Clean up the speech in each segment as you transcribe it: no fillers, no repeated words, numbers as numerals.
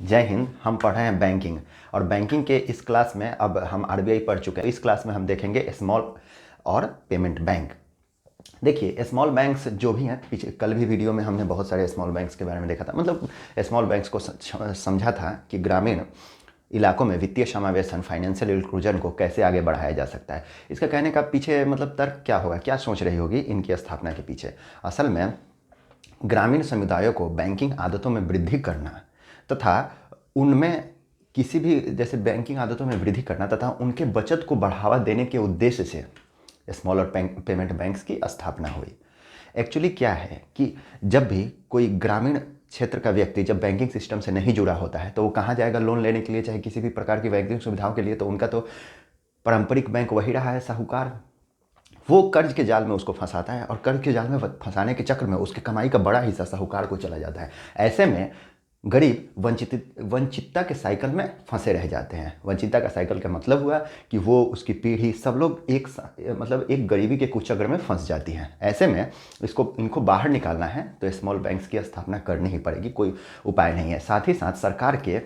जय हिंद। हम पढ़ रहे हैं बैंकिंग और बैंकिंग के इस क्लास में अब हम आरबीआई पढ़ चुके हैं। इस क्लास में हम देखेंगे स्मॉल और पेमेंट बैंक। देखिए स्मॉल बैंक्स जो भी हैं, पीछे कल भी वीडियो में हमने बहुत सारे स्मॉल बैंक्स के बारे में देखा था, मतलब स्मॉल बैंक्स को समझा था कि ग्रामीण इलाकों में वित्तीय समावेशन, फाइनेंशियल इंक्लूजन को कैसे आगे बढ़ाया जा सकता है। इसका कहने का पीछे मतलब तर्क क्या होगा, क्या सोच रही होगी इनकी स्थापना के पीछे। असल में ग्रामीण समुदायों को बैंकिंग आदतों में वृद्धि करना तथा उनमें किसी भी जैसे बैंकिंग आदतों में वृद्धि करना तथा उनके बचत को बढ़ावा देने के उद्देश्य से स्मॉल और पेमेंट बैंक्स की स्थापना हुई। एक्चुअली क्या है कि जब भी कोई ग्रामीण क्षेत्र का व्यक्ति जब बैंकिंग सिस्टम से नहीं जुड़ा होता है तो वो कहाँ जाएगा लोन लेने के लिए, चाहे किसी भी प्रकार की बैंकिंग सुविधाओं के लिए। तो उनका तो पारंपरिक बैंक वही रहा है, साहूकार। वो कर्ज के जाल में उसको फंसाता है और कर्ज के जाल में फंसाने के चक्र में उसकी कमाई का बड़ा हिस्सा साहूकार को चला जाता है। ऐसे में गरीब वंचितता के साइकिल में फंसे रह जाते हैं। वंचितता का साइकिल का मतलब हुआ कि वो, उसकी पीढ़ी, सब लोग एक गरीबी के कुचक्र में फंस जाती हैं। ऐसे में इनको बाहर निकालना है तो स्मॉल बैंक्स की स्थापना करनी ही पड़ेगी, कोई उपाय नहीं है। साथ ही साथ सरकार के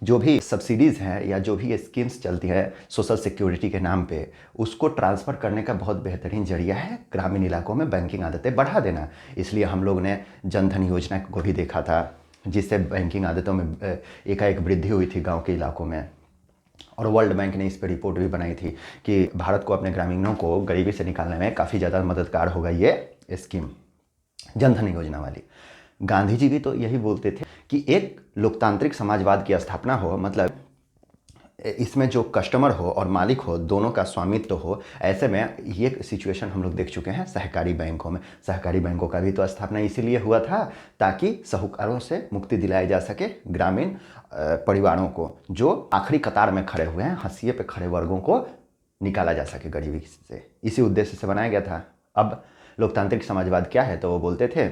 जो भी सब्सिडीज़ हैं या जो भी स्कीम्स चलती है सोशल सिक्योरिटी के नाम पे, उसको ट्रांसफ़र करने का बहुत बेहतरीन जरिया है ग्रामीण इलाकों में बैंकिंग आदतें बढ़ा देना। इसलिए हम लोग ने जनधन योजना को भी देखा था, जिससे बैंकिंग आदतों में एकाएक वृद्धि हुई थी गांव के इलाकों में। और वर्ल्ड बैंक ने इस पर रिपोर्ट भी बनाई थी कि भारत को अपने ग्रामीणों को गरीबी से निकालने में काफ़ी ज़्यादा मददगार होगा ये स्कीम, जनधन योजना वाली। गांधी जी भी तो यही बोलते थे कि एक लोकतांत्रिक समाजवाद की स्थापना हो, मतलब इसमें जो कस्टमर हो और मालिक हो दोनों का स्वामित्व हो। ऐसे में ये सिचुएशन हम लोग देख चुके हैं सहकारी बैंकों में। सहकारी बैंकों का भी तो स्थापना इसीलिए हुआ था ताकि साहूकारों से मुक्ति दिलाई जा सके, ग्रामीण परिवारों को जो आखिरी कतार में खड़े हुए हैं, हाशिए पे खड़े वर्गों को निकाला जा सके गरीबी से। इसी उद्देश्य से बनाया गया था। अब लोकतांत्रिक समाजवाद क्या है, तो वो बोलते थे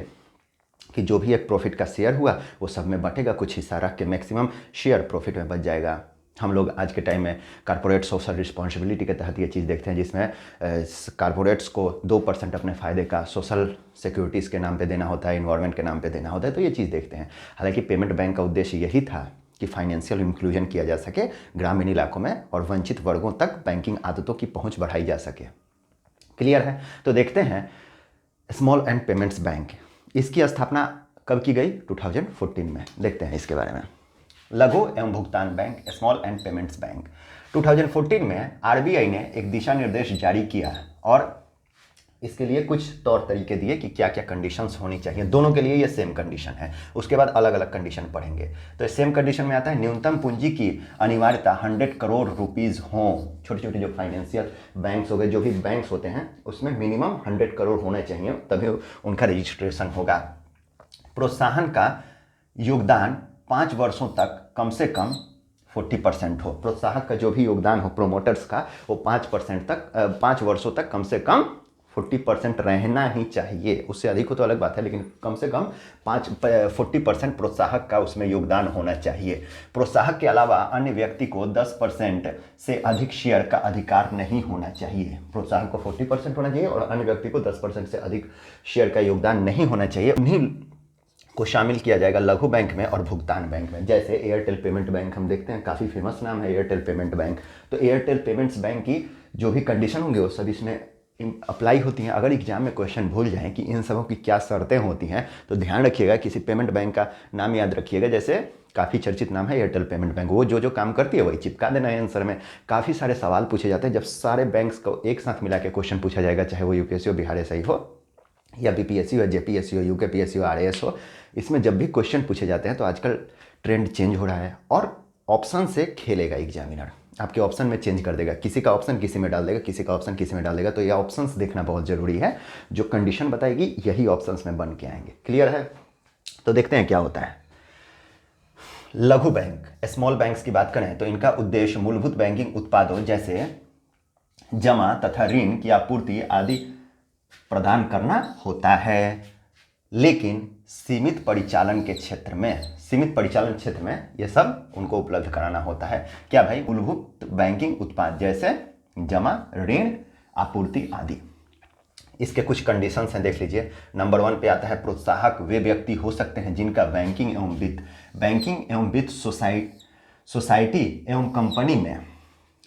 कि जो भी एक प्रॉफिट का शेयर हुआ वो सब में बटेगा, कुछ हिस्सा रख के मैक्सिमम शेयर प्रॉफिट में बच जाएगा। हम लोग आज के टाइम में कारपोरेट सोशल रिस्पॉन्सिबिलिटी के तहत ये चीज़ देखते हैं, जिसमें कारपोरेट्स को 2% अपने फ़ायदे का सोशल सिक्योरिटीज़ के नाम पे देना होता है, इन्वायरमेंट के नाम पे देना होता है। तो ये चीज़ देखते हैं। हालांकि पेमेंट बैंक का उद्देश्य यही था कि फाइनेंशियल इंक्लूजन किया जा सके ग्रामीण इलाकों में और वंचित वर्गों तक बैंकिंग आदतों की पहुँच बढ़ाई जा सके। क्लियर है? तो देखते हैं स्मॉल एंड पेमेंट्स बैंक, इसकी स्थापना कब की गई? 2014 में। देखते हैं इसके बारे में। लघु एवं भुगतान bank, small and payments bank. 2014 में आरबीआई ने एक दिशा निर्देश जारी किया और इसके लिए कुछ तौर तरीके दिए कि क्या क्या कंडीशंस होनी चाहिए। दोनों के लिए ये सेम कंडीशन है, उसके बाद अलग अलग कंडीशन पढ़ेंगे। तो सेम कंडीशन में आता है न्यूनतम पूंजी की अनिवार्यता 100 करोड़ रुपीज़ हो। छोटे छोटे जो फाइनेंशियल बैंक्स हो गए, जो भी बैंक्स होते हैं, उसमें मिनिमम 100 करोड़ होने चाहिए, तभी उनका रजिस्ट्रेशन होगा। प्रोत्साहन का योगदान 5 वर्षों तक कम से कम 40% हो। प्रोत्साहक का जो भी योगदान हो प्रोमोटर्स का, वो 5 वर्षों तक कम से कम 40% रहना ही चाहिए। उससे अधिक हो तो अलग बात है, लेकिन कम से कम 40% प्रोत्साहक का उसमें योगदान होना चाहिए। प्रोत्साहक के अलावा अन्य व्यक्ति को 10% से अधिक शेयर का अधिकार नहीं होना चाहिए। प्रोत्साहक को 40% होना चाहिए और अन्य व्यक्ति को 10% से अधिक शेयर का योगदान नहीं होना चाहिए। उन्हीं को शामिल किया जाएगा लघु बैंक में और भुगतान बैंक में। जैसे एयरटेल पेमेंट बैंक हम देखते हैं, काफ़ी फेमस नाम है एयरटेल पेमेंट बैंक। तो एयरटेल पेमेंट्स बैंक की जो भी कंडीशन होंगे वो सब इसमें अप्लाई होती हैं। अगर एग्जाम में क्वेश्चन भूल जाएं कि इन सबों की क्या शर्तें होती हैं तो ध्यान रखिएगा, किसी पेमेंट बैंक का नाम याद रखिएगा। जैसे काफ़ी चर्चित नाम है एयरटेल पेमेंट बैंक, वो जो काम करती है वही चिपका देना है आंसर में। काफ़ी सारे सवाल पूछे जाते हैं जब सारे बैंक्स को एक साथ मिला के क्वेश्चन पूछा जाएगा, चाहे वो यूपीएससी हो, बिहार एसआई हो, या बीपीएससी हो, जेपीएससी हो, यूकेपीएससी हो, आरएएस हो। इसमें जब भी क्वेश्चन पूछे जाते हैं तो आजकल ट्रेंड चेंज हो रहा है और ऑप्शन से खेलेगा एग्जामिनर। आपके ऑप्शन में चेंज कर देगा, किसी का ऑप्शन किसी में डाल देगा, किसी का ऑप्शन किसी में डाल देगा। तो ये ऑप्शंस देखना बहुत ज़रूरी है। जो कंडीशन बताएगी यही ऑप्शंस में बन के आएंगे। क्लियर है? तो देखते हैं क्या होता है। लघु बैंक, स्मॉल बैंक्स की बात करें तो इनका उद्देश्य मूलभूत बैंकिंग उत्पादों जैसे जमा तथा ऋण की आपूर्ति आदि प्रदान करना होता है, लेकिन सीमित परिचालन क्षेत्र में ये सब उनको उपलब्ध कराना होता है। क्या भाई? मूलभूत बैंकिंग उत्पाद जैसे जमा, ऋण, आपूर्ति आदि। इसके कुछ कंडीशंस हैं, देख लीजिए। नंबर 1 पे आता है प्रोत्साहक वे व्यक्ति हो सकते हैं जिनका बैंकिंग एवं वित्त सोसाइटी एवं कंपनी में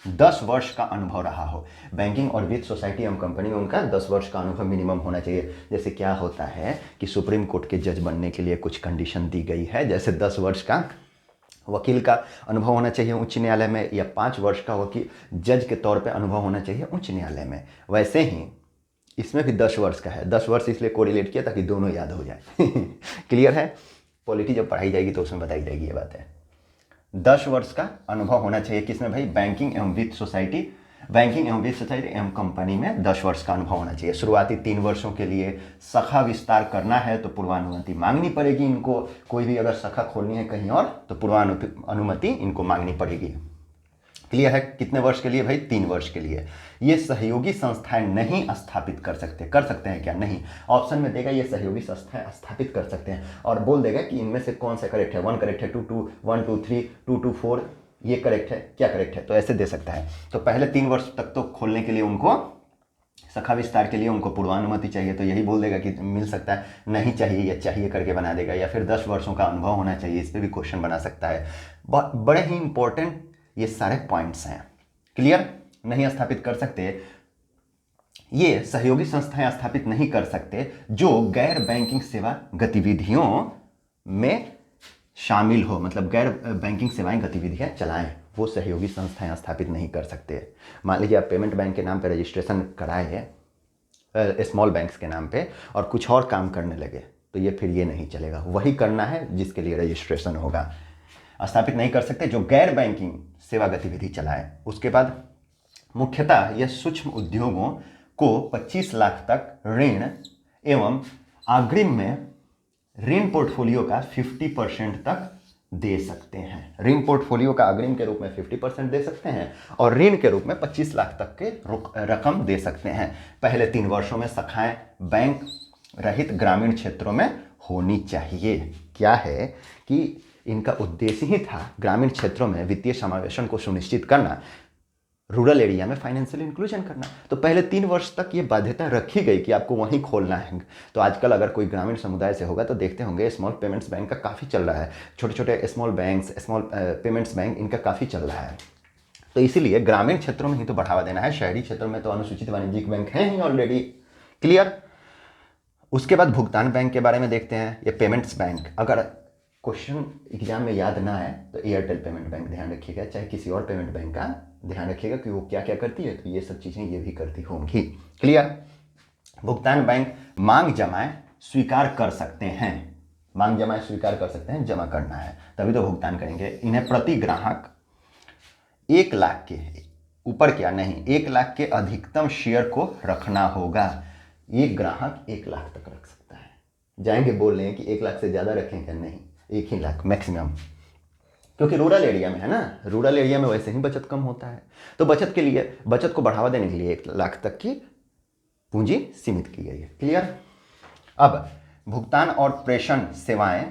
10 वर्ष का अनुभव रहा हो। बैंकिंग और वित्त सोसाइटी एवं कंपनी में उनका 10 वर्ष का अनुभव मिनिमम होना चाहिए। जैसे क्या होता है कि सुप्रीम कोर्ट के जज बनने के लिए कुछ कंडीशन दी गई है, जैसे 10 वर्ष का वकील का अनुभव होना चाहिए उच्च न्यायालय में, या 5 वर्ष का वकील जज के तौर पे अनुभव होना चाहिए उच्च न्यायालय में। वैसे ही इसमें भी 10 वर्ष का है। 10 वर्ष इसलिए कोरिलेट किया ताकि दोनों याद हो जाए। क्लियर है? पॉलिटी जब पढ़ाई जाएगी तो उसमें बताई जाएगी ये बात है। 10 वर्ष का अनुभव होना चाहिए किसमें भाई? बैंकिंग एवं वित्त सोसाइटी एवं कंपनी में 10 वर्ष का अनुभव होना चाहिए। शुरुआती 3 वर्षों के लिए शाखा विस्तार करना है तो पूर्वानुमति मांगनी पड़ेगी इनको। कोई भी अगर शाखा खोलनी है कहीं और तो पूर्वानुमति इनको मांगनी पड़ेगी। क्लियर है? कितने वर्ष के लिए भाई? 3 वर्ष के लिए। ये सहयोगी संस्थाएं नहीं स्थापित कर सकते हैं क्या? नहीं। ऑप्शन में देगा ये सहयोगी संस्थाएं स्थापित कर सकते हैं और बोल देगा कि इनमें से कौन सा करेक्ट है। 1 करेक्ट है, 1 2 3 2 2 4 ये करेक्ट है, क्या करेक्ट है, तो ऐसे दे सकता है। तो पहले 3 वर्ष तक तो खोलने के लिए उनको, शाखा विस्तार के लिए उनको पूर्वानुमति चाहिए, तो यही बोल देगा कि मिल सकता है, नहीं चाहिए या चाहिए करके बना देगा। या फिर 10 वर्षों का अनुभव होना चाहिए, इस पर भी क्वेश्चन बना सकता है। बड़े ही इंपॉर्टेंट ये सारे पॉइंट्स हैं। क्लियर? नहीं स्थापित कर सकते, ये सहयोगी संस्थाएं स्थापित नहीं कर सकते जो गैर बैंकिंग सेवा गतिविधियों में शामिल हो, मतलब गैर बैंकिंग सेवाएं गतिविधियां चलाएं, वो सहयोगी संस्थाएं स्थापित नहीं कर सकते। मान लीजिए आप पेमेंट बैंक के नाम पे रजिस्ट्रेशन कराए हैं स्मॉल बैंक्स के नाम पे और कुछ और काम करने लगे तो ये फिर ये नहीं चलेगा। वही करना है जिसके लिए रजिस्ट्रेशन होगा। स्थापित नहीं कर सकते जो गैर बैंकिंग सेवा गतिविधि चलाए। उसके बाद मुख्यतः यह सूक्ष्म उद्योगों को 25 लाख तक ऋण एवं अग्रिम में ऋण पोर्टफोलियो का 50% तक दे सकते हैं। ऋण पोर्टफोलियो का अग्रिम के रूप में 50% दे सकते हैं और ऋण के रूप में 25 लाख तक के रकम दे सकते हैं। पहले 3 वर्षों में शाखाएं बैंक रहित ग्रामीण क्षेत्रों में होनी चाहिए। क्या है कि इनका उद्देश्य ही था ग्रामीण क्षेत्रों में वित्तीय समावेशन को सुनिश्चित करना, रूरल एरिया में फाइनेंशियल इंक्लूजन करना। तो पहले 3 वर्ष तक ये बाध्यता रखी गई कि आपको वहीं खोलना है। तो आजकल अगर कोई ग्रामीण समुदाय से होगा तो देखते होंगे स्मॉल पेमेंट्स बैंक का काफ़ी चल रहा है। छोटे छोटे small banks, small payments bank, इनका काफ़ी चल रहा है। तो इसीलिए ग्रामीण क्षेत्रों में ही तो बढ़ावा देना है। शहरी क्षेत्रों में तो अनुसूचित वाणिज्यिक बैंक हैं ही ऑलरेडी। क्लियर? उसके बाद भुगतान बैंक के बारे में देखते हैं। ये पेमेंट्स बैंक, अगर क्वेश्चन एग्जाम में याद ना आए तो एयरटेल पेमेंट बैंक ध्यान रखिएगा, चाहे किसी और पेमेंट बैंक का ध्यान रखिएगा कि वो क्या क्या करती है, तो ये सब चीज़ें ये भी करती होंगी। क्लियर? भुगतान बैंक मांग जमाएं स्वीकार कर सकते हैं। मांग जमाएं स्वीकार कर सकते हैं, जमा करना है तभी तो भुगतान करेंगे। इन्हें प्रति ग्राहक 1 लाख के ऊपर, क्या नहीं, 1 लाख के अधिकतम शेयर को रखना होगा। एक ग्राहक 1 लाख तक रख सकता है। जाएंगे बोल रहे हैं कि 1 लाख से ज़्यादा रखें क्या? नहीं, 1 ही लाख मैक्सिमम, क्योंकि रूरल एरिया में है ना। रूरल एरिया में वैसे ही बचत कम होता है, तो बचत के लिए, बचत को बढ़ावा देने के लिए 1 लाख तक की पूंजी सीमित की गई है। क्लियर? अब भुगतान और प्रेषण सेवाएं,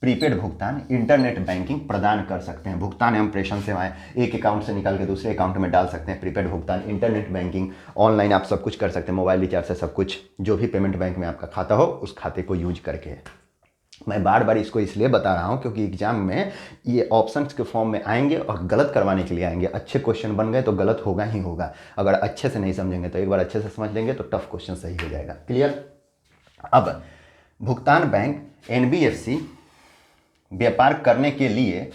प्रीपेड भुगतान, इंटरनेट बैंकिंग प्रदान कर सकते हैं। भुगतान एवं प्रेषण सेवाएं एक अकाउंट से निकाल के दूसरे अकाउंट में डाल सकते हैं। प्रीपेड भुगतान, इंटरनेट बैंकिंग, ऑनलाइन आप सब कुछ कर सकते हैं, मोबाइल रिचार्ज से सब कुछ, जो भी पेमेंट बैंक में आपका खाता हो उस खाते को यूज करके। मैं बार बार इसको इसलिए बता रहा हूं क्योंकि एग्जाम में ये ऑप्शंस के फॉर्म में आएंगे और गलत करवाने के लिए आएंगे। अच्छे क्वेश्चन बन गए तो गलत होगा ही होगा, अगर अच्छे से नहीं समझेंगे तो एक बार अच्छे से समझ लेंगे तो टफ क्वेश्चन सही हो जाएगा। क्लियर? अब भुगतान बैंक एनबीएफसी व्यापार करने के लिए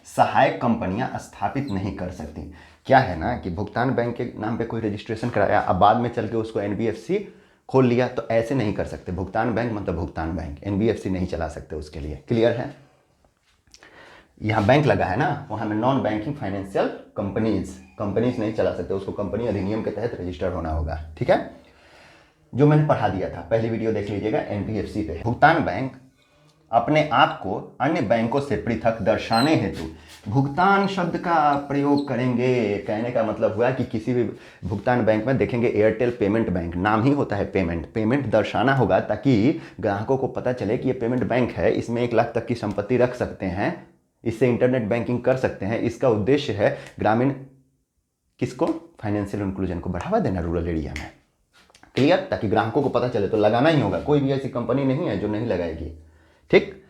सहायक कंपनियां स्थापित नहीं कर सकती। क्या है ना कि भुगतान बैंक के नाम पे कोई रजिस्ट्रेशन कराया, अब बाद में चल के उसको एनबीएफसी खोल लिया, तो ऐसे नहीं कर सकते। भुगतान बैंक मतलब भुगतान बैंक, एनबीएफसी नहीं चला सकते उसके लिए। क्लियर है? यहाँ बैंक लगा है ना, वहाँ में नॉन बैंकिंग फाइनेंशियल कंपनीज नहीं चला सकते, उसको कंपनी अधिनियम के तहत रजिस्टर्ड होना होगा। ठीक है? जो मैंने पढ़ा दिया था, पहली वीडियो देख लीजिएगा एनबीएफसी पे। भुगतान बैंक अपने आप को अन्य बैंकों से पृथक दर्शाने हेतु भुगतान शब्द का प्रयोग करेंगे। कहने का मतलब हुआ कि किसी भी भुगतान बैंक में देखेंगे एयरटेल पेमेंट बैंक, नाम ही होता है पेमेंट दर्शाना होगा ताकि ग्राहकों को पता चले कि ये पेमेंट बैंक है, इसमें 1 लाख तक की संपत्ति रख सकते हैं, इससे इंटरनेट बैंकिंग कर सकते हैं। इसका उद्देश्य है ग्रामीण किसको, फाइनेंशियल इंक्लूजन को बढ़ावा देना रूरल एरिया में। क्लियर, ताकि ग्राहकों को पता चले तो लगाना ही होगा, कोई भी ऐसी कंपनी नहीं है जो नहीं लगाएगी। ठीक,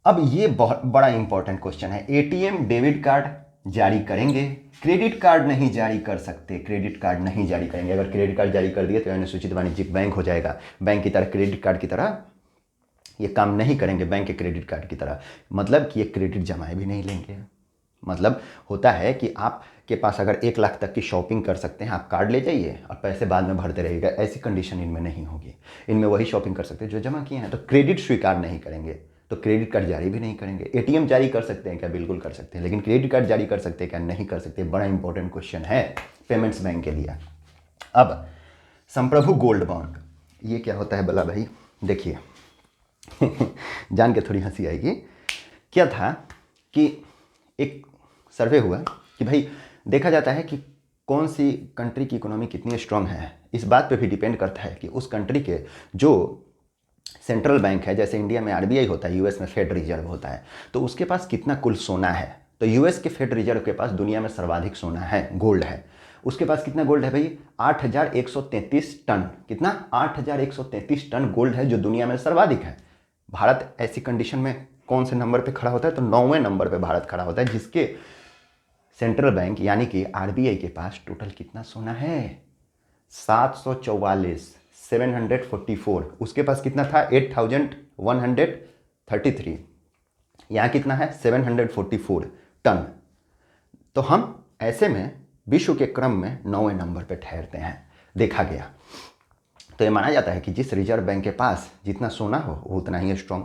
अब ये बहुत बड़ा इंपॉर्टेंट क्वेश्चन है, एटीएम डेबिट कार्ड जारी करेंगे, क्रेडिट कार्ड नहीं जारी कर सकते, क्रेडिट कार्ड नहीं जारी करेंगे। अगर क्रेडिट कार्ड जारी कर दिए तो अनुसूचित वाणिज्यिक बैंक हो जाएगा, बैंक की तरह क्रेडिट कार्ड की तरह ये काम नहीं करेंगे, बैंक के क्रेडिट कार्ड की तरह, मतलब कि ये क्रेडिट जमाए भी नहीं लेंगे। मतलब होता है कि आपके पास अगर 1 लाख तक की शॉपिंग कर सकते हैं, आप कार्ड ले जाइए और पैसे बाद में भरते रहिएगा, ऐसी कंडीशन इनमें नहीं होगी। इनमें वही शॉपिंग कर सकते हैं जो जमा किए हैं। तो क्रेडिट स्वीकार नहीं करेंगे, तो क्रेडिट कार्ड जारी भी नहीं करेंगे। एटीएम जारी कर सकते हैं क्या? बिल्कुल कर सकते हैं, लेकिन क्रेडिट कार्ड जारी कर सकते हैं क्या? नहीं कर सकते। बड़ा इंपॉर्टेंट क्वेश्चन है पेमेंट्स बैंक के लिए। अब संप्रभु गोल्ड बॉन्ड, ये क्या होता है बला भाई? देखिए जान के थोड़ी हंसी आएगी। क्या था कि एक सर्वे हुआ कि भाई देखा जाता है कि कौन सी कंट्री की इकोनॉमी कितनी स्ट्रांग है, इस बात पे भी डिपेंड करता है कि उस कंट्री के जो सेंट्रल बैंक है, जैसे इंडिया में आरबीआई होता है, यूएस में फेड रिजर्व होता है, तो उसके पास कितना कुल सोना है। तो यूएस के फेड रिजर्व के पास दुनिया में सर्वाधिक सोना है, गोल्ड है। उसके पास कितना गोल्ड है भाई? 8,133 टन। कितना? 8,133 टन गोल्ड है, जो दुनिया में सर्वाधिक है। भारत ऐसी कंडीशन में कौन से नंबर पे खड़ा होता है? तो 9वें नंबर पे भारत खड़ा होता है, जिसके सेंट्रल बैंक यानी कि आरबीआई के पास टोटल कितना सोना है? 744, 744। उसके पास कितना था? 8,133। यहाँ कितना है? 744 टन। तो हम ऐसे में विश्व के क्रम में 9वें नंबर पे ठहरते हैं, देखा गया। तो ये माना जाता है कि जिस रिजर्व बैंक के पास जितना सोना हो वो उतना ही स्ट्रांग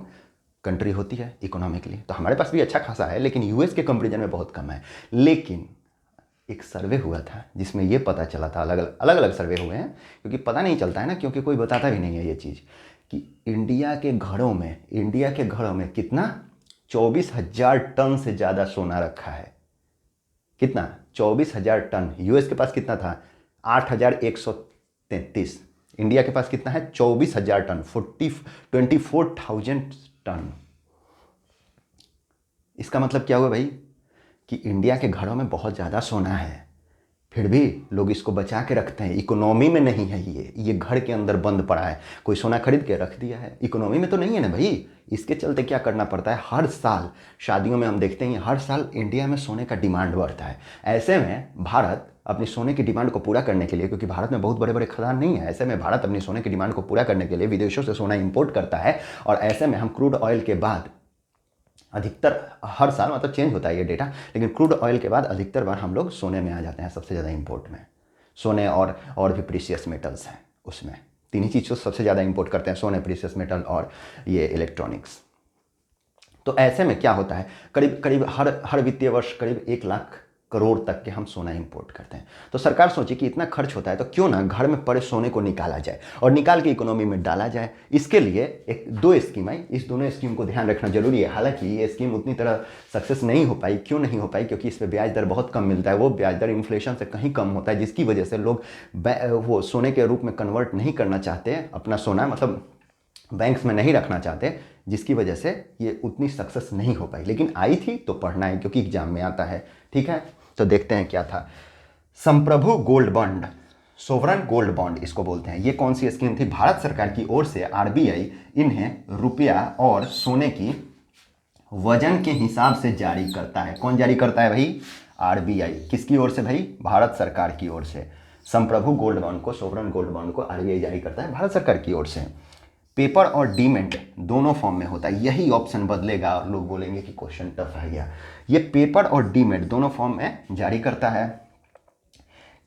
कंट्री होती है इकोनॉमिकली। तो हमारे पास भी अच्छा खासा है, लेकिन यूएस के कंपेरिजन में बहुत कम है। लेकिन एक सर्वे हुआ था जिसमें ये पता चला था, अलग अलग सर्वे हुए हैं, क्योंकि पता नहीं चलता है ना, क्योंकि कोई बताता भी नहीं है ये चीज़, कि इंडिया के घरों में कितना? 24,000 टन से ज़्यादा सोना रखा है। कितना? 24,000 टन। यूएस के पास कितना था? 8,133। इंडिया के पास कितना है? 24,000 टन, 24,000 टन। इसका मतलब क्या हुआ भाई? कि इंडिया के घरों में बहुत ज़्यादा सोना है, फिर भी लोग इसको बचा के रखते हैं। इकोनॉमी में नहीं है, ये घर के अंदर बंद पड़ा है, कोई सोना खरीद के रख दिया है, इकोनॉमी में तो नहीं है ना भाई। इसके चलते क्या करना पड़ता है? हर साल शादियों में हम देखते हैं, हर साल इंडिया में सोने का डिमांड बढ़ता है। ऐसे में भारत अपनी सोने की डिमांड को पूरा करने के लिए, क्योंकि भारत में बहुत बड़े बड़े खदान नहीं है, ऐसे में भारत अपनी सोने की डिमांड को पूरा करने के लिए विदेशों से सोना इंपोर्ट करता है। और ऐसे में हम क्रूड ऑयल के बाद अधिकतर, हर साल मतलब चेंज होता है ये डेटा, लेकिन क्रूड ऑयल के बाद अधिकतर बार हम लोग सोने में आ जाते हैं सबसे ज़्यादा इंपोर्ट में। सोने और भी प्रीशियस मेटल्स हैं, उसमें 3 ही चीज़ को सबसे ज़्यादा इंपोर्ट करते हैं, सोने, प्रीशियस मेटल और ये इलेक्ट्रॉनिक्स। तो ऐसे में क्या होता है, करीब हर वित्तीय वर्ष करीब 1 लाख करोड़ तक के हम सोना इंपोर्ट करते हैं। तो सरकार सोची कि इतना खर्च होता है तो क्यों ना घर में पड़े सोने को निकाला जाए और निकाल के इकोनॉमी में डाला जाए। इसके लिए एक 2 स्कीम आई, इस दोनों स्कीम को ध्यान रखना जरूरी है। हालांकि ये स्कीम उतनी तरह सक्सेस नहीं हो पाई। क्यों नहीं हो पाई? क्योंकि इस पर ब्याज दर बहुत कम मिलता है, वो ब्याज दर इन्फ्लेशन से कहीं कम होता है, जिसकी वजह से लोग वो सोने के रूप में कन्वर्ट नहीं करना चाहते अपना सोना, मतलब बैंक्स में नहीं रखना चाहते, जिसकी वजह से ये उतनी सक्सेस नहीं हो पाई। लेकिन आई थी तो पढ़ना है, क्योंकि एग्जाम में आता है। ठीक है, तो देखते हैं क्या था। संप्रभु gold bond, sovereign gold bond इसको बोलते हैं। ये कौन सी स्कीम थी? भारत सरकार की ओर से आरबीआई इन्हें रुपया और सोने की वजन के हिसाब से जारी करता है। कौन जारी करता है भाई? आरबीआई। किसकी ओर से भाई? भारत सरकार की ओर से। संप्रभु गोल्ड बॉन्ड को, सोवरन गोल्ड बॉन्ड को आरबीआई जारी करता है भारत सरकार की ओर से। पेपर और डीमेट दोनों फॉर्म में होता है। यही ऑप्शन बदलेगा और लोग बोलेंगे कि क्वेश्चन टफ है गया। ये पेपर और डीमेट दोनों फॉर्म में जारी करता है।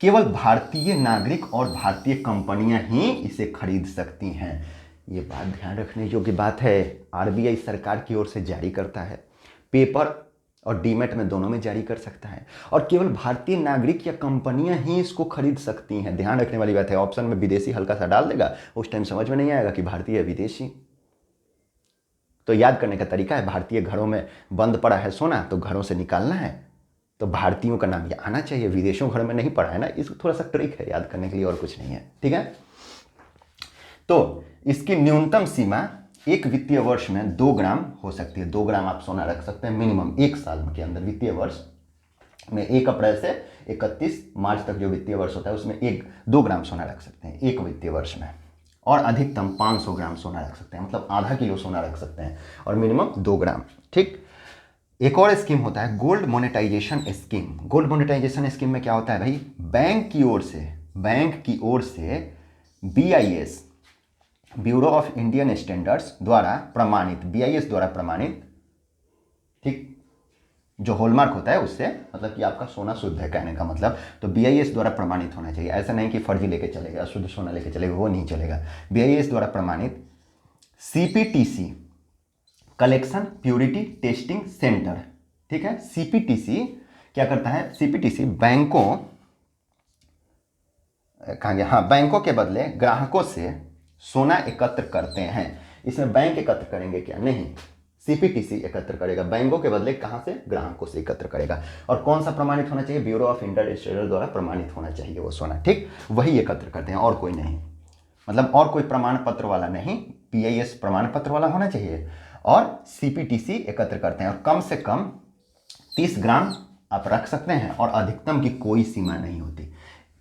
केवल भारतीय नागरिक और भारतीय कंपनियां ही इसे खरीद सकती हैं। ये बात ध्यान रखने योग्य बात है। आरबीआई सरकार की ओर से जारी करता है, पेपर और डीमेट में दोनों में जारी कर सकता है, और केवल भारतीय नागरिक या कंपनियां ही इसको खरीद सकती हैं। ध्यान रखने वाली बात है। ऑप्शन में विदेशी हल्का सा डाल देगा, उस टाइम समझ में नहीं आएगा कि भारतीय है विदेशी। तो याद करने का तरीका है, भारतीय घरों में बंद पड़ा है सोना तो घरों से निकालना है, तो भारतीयों का नाम ये आना चाहिए। विदेशों घरों में नहीं पड़ा है ना, इसको थोड़ा सा ट्रिक है याद करने के लिए, और कुछ नहीं है। ठीक है, तो इसकी न्यूनतम सीमा एक वित्तीय वर्ष में 2 ग्राम हो सकती है। 2 ग्राम आप सोना रख सकते हैं मिनिमम, 1 साल के अंदर, वित्तीय वर्ष में 1 अप्रैल से 31 मार्च तक जो वित्तीय वर्ष होता है उसमें 2 ग्राम सोना रख सकते हैं एक वित्तीय वर्ष में, और अधिकतम 500 ग्राम सोना रख सकते हैं, मतलब आधा किलो सोना रख सकते हैं, और मिनिमम 2 ग्राम। ठीक। एक और स्कीम होता है gold monetisation scheme. Gold monetisation scheme में क्या होता है भाई, बैंक की ओर से BIS, bureau of Indian standards द्वारा प्रमाणित, BIS द्वारा प्रमाणित, ठीक, जो हॉलमार्क होता है उससे, मतलब कि आपका सोना शुद्ध है कहने का मतलब, तो BIS द्वारा प्रमाणित होना चाहिए। ऐसा नहीं कि फर्जी लेके चलेगा, शुद्ध सोना लेके चलेगा, वो नहीं चलेगा। BIS द्वारा प्रमाणित CPTC, collection purity testing centre, ठीक है। CPTC क्या करता है, CPTC बैंकों, कहाँ गया, हाँ, बैंकों के बदले ग्राहकों से सोना एकत्र करते हैं। इसमें बैंक एकत्र करेंगे क्या, नहीं, CPTC एकत्र करेगा, बैंकों के बदले कहाँ से, ग्राहकों से एकत्र करेगा। और कौन सा प्रमाणित होना चाहिए, ब्यूरो ऑफ इंडियन स्टैंडर्ड्स द्वारा प्रमाणित होना चाहिए वो सोना, ठीक, वही एकत्र करते हैं और कोई नहीं, मतलब और कोई प्रमाण पत्र वाला नहीं, BIS प्रमाण पत्र वाला होना चाहिए, और CPTC एकत्र करते हैं। और कम से कम 30 ग्राम आप रख सकते हैं, और अधिकतम की कोई सीमा नहीं होती।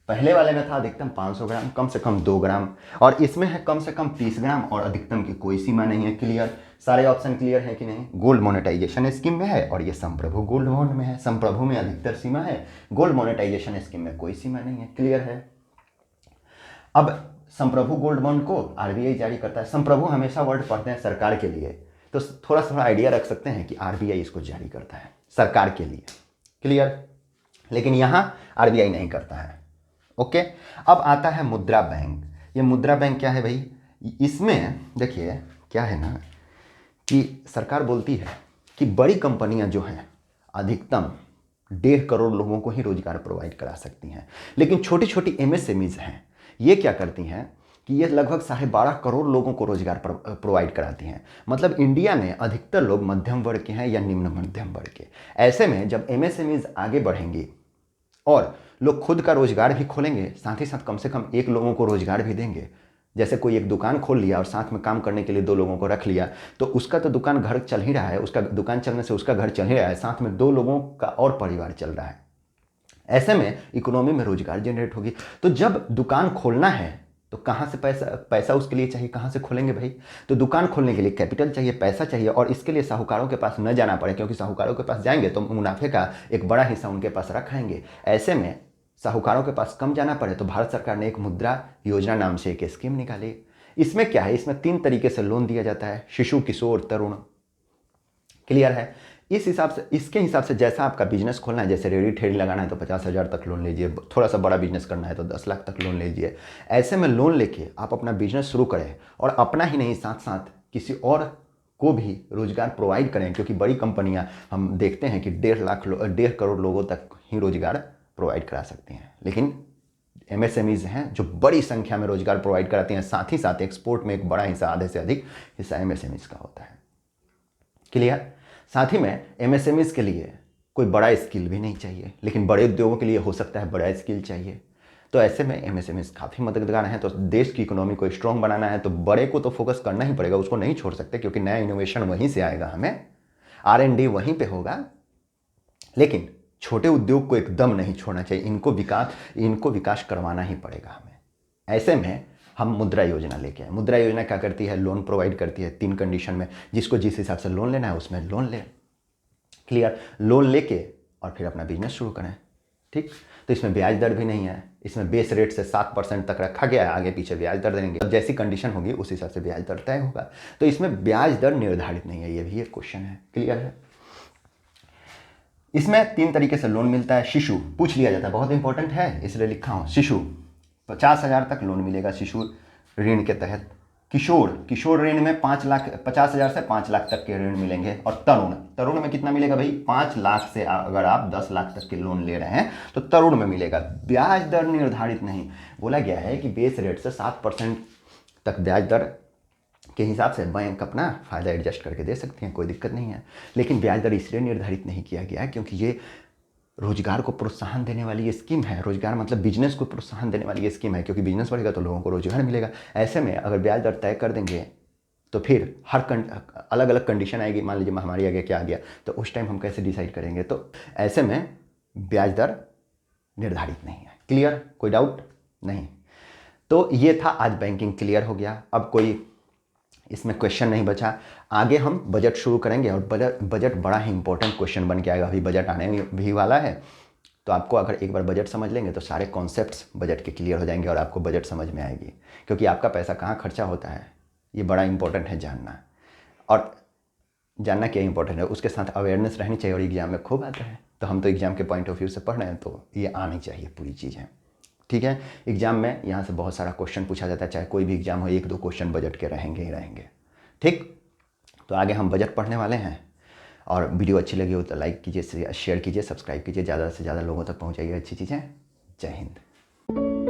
पहले वाले में था अधिकतम 500 ग्राम, कम से कम 2 ग्राम, और इसमें है कम से कम 30 ग्राम और अधिकतम की कोई सीमा नहीं है। क्लियर, सारे ऑप्शन क्लियर है कि नहीं। गोल्ड मोनेटाइजेशन स्कीम में है, और ये संप्रभु गोल्ड बॉन्ड में है। संप्रभु में अधिकतर सीमा है, गोल्ड मोनेटाइजेशन स्कीम में कोई सीमा नहीं है। क्लियर है। अब संप्रभु गोल्ड बॉन्ड को RBI जारी करता है। संप्रभु हमेशा वर्ड पढ़ते हैं सरकार के लिए, तो थोड़ा सा आइडिया रख सकते हैं कि RBI इसको जारी करता है सरकार के लिए। क्लियर, लेकिन यहाँ RBI नहीं करता है। ओके। अब आता है मुद्रा बैंक। ये मुद्रा बैंक क्या है भाई, इसमें देखिए क्या है ना कि सरकार बोलती है कि बड़ी कंपनियां जो हैं अधिकतम 1.5 करोड़ लोगों को ही रोजगार प्रोवाइड करा सकती हैं, लेकिन छोटी छोटी MSMEs हैं, ये क्या करती हैं कि ये लगभग 12.5 करोड़ लोगों को रोजगार प्रोवाइड कराती हैं। मतलब इंडिया में अधिकतर लोग मध्यम वर्ग के हैं या निम्न मध्यम वर्ग के। ऐसे में जब MSMEs आगे बढ़ेंगी और लोग खुद का रोजगार भी खोलेंगे, साथ ही साथ कम से कम 1 लोगों को रोजगार भी देंगे। जैसे कोई एक दुकान खोल लिया और साथ में काम करने के लिए 2 लोगों को रख लिया, तो उसका तो दुकान घर चल ही रहा है, उसका दुकान चलने से उसका घर चल ही रहा है, साथ में 2 लोगों का और परिवार चल रहा है। ऐसे में इकोनॉमी में रोजगार जनरेट होगी। तो जब दुकान खोलना है तो कहाँ से पैसा उसके लिए चाहिए, कहाँ से खोलेंगे भाई। तो दुकान खोलने के लिए कैपिटल चाहिए, पैसा चाहिए, और इसके लिए साहूकारों के पास न जाना पड़े, क्योंकि साहूकारों के पास जाएंगे तो मुनाफे का एक बड़ा हिस्सा उनके पास रखेंगे। ऐसे में साहूकारों के पास कम जाना पड़े, तो भारत सरकार ने एक मुद्रा योजना नाम से एक स्कीम निकाली। इसमें क्या है, इसमें 3 तरीके से लोन दिया जाता है, शिशु, किशोर, तरुण। क्लियर है। इस हिसाब से, इसके हिसाब से जैसा आपका बिजनेस खोलना है, जैसे रेडी ठेरी लगाना है तो 50,000 तक लोन लीजिए, थोड़ा सा बड़ा बिजनेस करना है तो 10 लाख तक लोन लीजिए। ऐसे में लोन लेके आप अपना बिजनेस शुरू करें, और अपना ही नहीं साथ साथ किसी और को भी रोजगार प्रोवाइड करें, क्योंकि बड़ी कंपनियां हम देखते हैं कि 1.5 करोड़ लोगों तक ही रोजगार प्रोवाइड करा सकती हैं, लेकिन MSMEs हैं जो बड़ी संख्या में रोजगार प्रोवाइड कराती हैं। साथ ही साथ एक्सपोर्ट में एक बड़ा हिस्सा, आधे से अधिक हिस्सा MSMEs का होता है। क्लियर। साथ ही में MSMEs के लिए कोई बड़ा स्किल भी नहीं चाहिए, लेकिन बड़े उद्योगों के लिए हो सकता है बड़ा स्किल चाहिए। तो ऐसे में MSMEs काफ़ी मददगार हैं। तो देश की इकोनॉमी को स्ट्रॉन्ग बनाना है तो बड़े को तो फोकस करना ही पड़ेगा, उसको नहीं छोड़ सकते, क्योंकि नया इनोवेशन वहीं से आएगा, हमें R&D वहीं पे होगा। लेकिन छोटे उद्योग को एकदम नहीं छोड़ना चाहिए, इनको विकास करवाना ही पड़ेगा हमें। ऐसे में हम मुद्रा योजना लेके आए। मुद्रा योजना क्या करती है, लोन प्रोवाइड करती है 3 कंडीशन में, जिसको जिस हिसाब से लोन लेना है उसमें लोन ले। क्लियर। लोन लेके और फिर अपना बिजनेस शुरू करें। ठीक। तो इसमें ब्याज दर भी नहीं है, इसमें बेस रेट से 7% तक रखा गया है, आगे पीछे ब्याज दर देंगे, अब जैसी कंडीशन होगी उस हिसाब से ब्याज दर तय होगा। तो इसमें ब्याज दर निर्धारित नहीं है, ये भी एक क्वेश्चन है। क्लियर है। इसमें 3 तरीके से लोन मिलता है। शिशु पूछ लिया जाता है, बहुत इंपॉर्टेंट है इसलिए लिखा हूँ। शिशु 50,000 तक लोन मिलेगा शिशु ऋण के तहत। किशोर ऋण में 50,000 से 5 लाख तक के ऋण मिलेंगे। और तरुण में कितना मिलेगा भाई, 5 लाख से अगर आप 10 लाख तक के लोन ले रहे हैं तो तरुण में मिलेगा। ब्याज दर निर्धारित नहीं, बोला गया है कि बेस रेट से 7% तक ब्याज दर के हिसाब से बैंक अपना फ़ायदा एडजस्ट करके दे सकते हैं, कोई दिक्कत नहीं है। लेकिन ब्याज दर इसलिए निर्धारित नहीं किया गया क्योंकि ये रोजगार को प्रोत्साहन देने वाली ये स्कीम है। रोजगार मतलब बिजनेस को प्रोत्साहन देने वाली ये स्कीम है, क्योंकि बिजनेस बढ़ेगा तो लोगों को रोजगार मिलेगा। ऐसे में अगर ब्याज दर तय कर देंगे तो फिर अलग अलग कंडीशन आएगी। मान लीजिए महामारी आ गया, क्या आ गया, तो उस टाइम हम कैसे डिसाइड करेंगे। तो ऐसे में ब्याज दर निर्धारित नहीं है। क्लियर, कोई डाउट नहीं? तो ये था आज बैंकिंग क्लियर हो गया। अब कोई इसमें क्वेश्चन नहीं बचा। आगे हम बजट शुरू करेंगे और बजट बड़ा ही इंपॉर्टेंट क्वेश्चन बन के आएगा। अभी बजट आने भी वाला है, तो आपको अगर एक बार बजट समझ लेंगे तो सारे कॉन्सेप्ट्स बजट के क्लियर हो जाएंगे और आपको बजट समझ में आएगी। क्योंकि आपका पैसा कहाँ खर्चा होता है ये बड़ा इंपॉर्टेंट है जानना। और जानना क्या इंपॉर्टेंट है, उसके साथ अवेयरनेस रहनी चाहिए। और एग्जाम में खूब आता है, तो हम तो एग्जाम के पॉइंट ऑफ व्यू से पढ़ रहे हैं, तो ये आनी चाहिए पूरी चीज़ें। ठीक है, एग्जाम में यहाँ से बहुत सारा क्वेश्चन पूछा जाता है, चाहे कोई भी एग्जाम हो, 1-2 क्वेश्चन बजट के रहेंगे ही रहेंगे। ठीक, तो आगे हम बजट पढ़ने वाले हैं। और वीडियो अच्छी लगी हो तो लाइक कीजिए, शेयर कीजिए, सब्सक्राइब कीजिए, ज़्यादा से ज़्यादा लोगों तक पहुँचाइए अच्छी चीज़ें। जय हिंद।